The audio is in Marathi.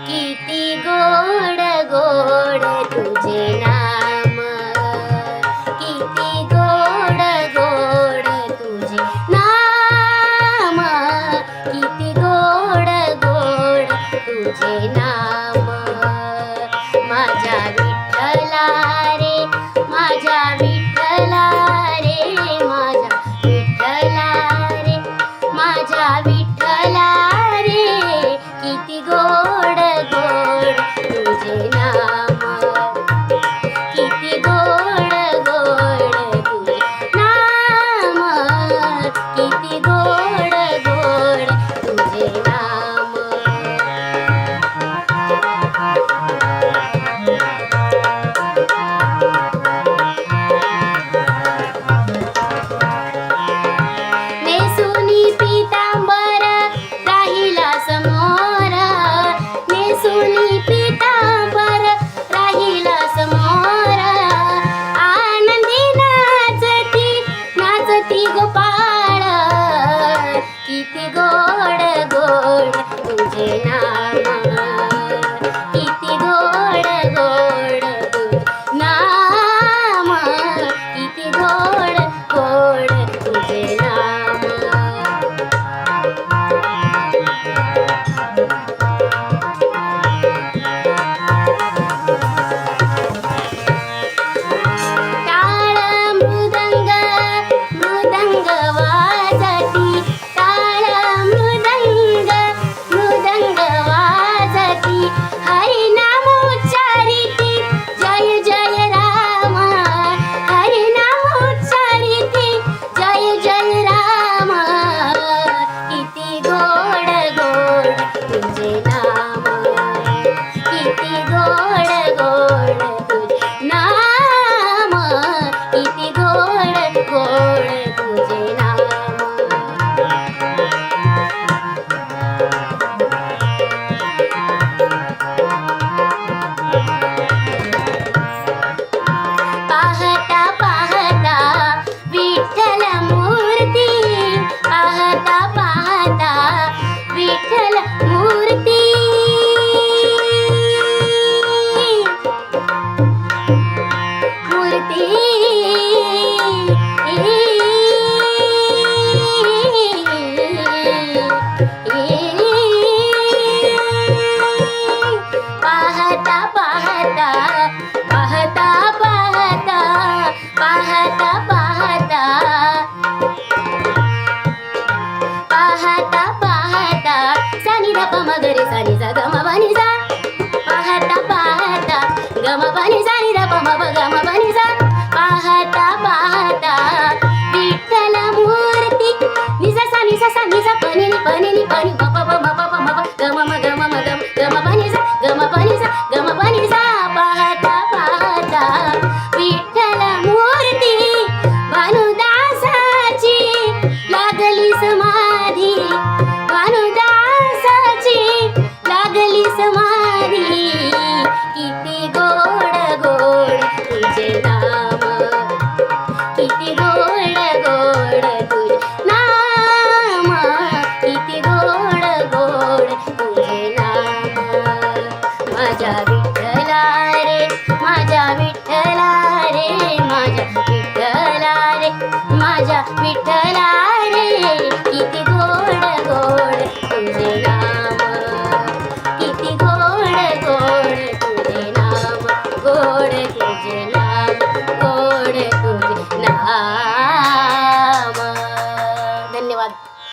किती गोड गोड तुझे नाम, किती गोड गोड तुझे नाम, किती गोड गोड तुझे नाम. माझ्या विठ्ठला रे, माझ्या विठ्ठला रे, माझ्या विठ्ठला रे, माझ्या विठ्ठला रे, किती गोड गोड तुझे नाम, किती गोड गोड तुझे नाम, किती गोड गोड तुझे नाम. नेसुनी पीतांबर राहिला समोर, नेसुनी पीतांबर राहिला समोर, आनंदी नाचती नाचती गोपाळ, किती गोड गोड तुझे नाम, किती गोड गोड तुझे नाम, किती गोड गोड तुझे नाम. टाळ मृदंग मृदंग वाजती, टाळ मृदंग मृदंग वाजती, हरिनाम उच्चारिती जय जय राम, हरिनाम उच्चारिती जय जय राम, किती गोड गोड तुझे नाम, किती गोड गोड तुझे नाम, किती गोड गोड तुझे नाम. पाहता पाहता विठ्ठल मूर्ती, पाहता पाहता विठ्ठल मूर्ती, मूर्ती पाहता पाहता पाहता पाहता पाहता पाहता पाहता पाहता सानी ध प म ग रे सानी सा ग म प नि सा, पाहता पाहता ग म प नि सा नि ध प म प ग म प नि सा, पाहता पाहता विठ्ठल मूर्ती नि सा सा नि सा सा नि सा प नि नि प नि नि प नि प प प म प प म प ग म म ग म म ग म ग म प नि सा ग म प नि सा ग म प नि सा. पाहता पाहता विठ्ठल मूर्ती भानुदासाची लागली समाधी, भानुदासाची लागली समाधी, किती गोड गोड तुझे नाम, किती गोड गोड तुझे नाम, किती गोड गोड तुझे नाम. माझ्या विठ्ठला रे, माझ्या विठ्ठला रे, माझ्या विठ्ठला रे, माझ्या विठ्ठला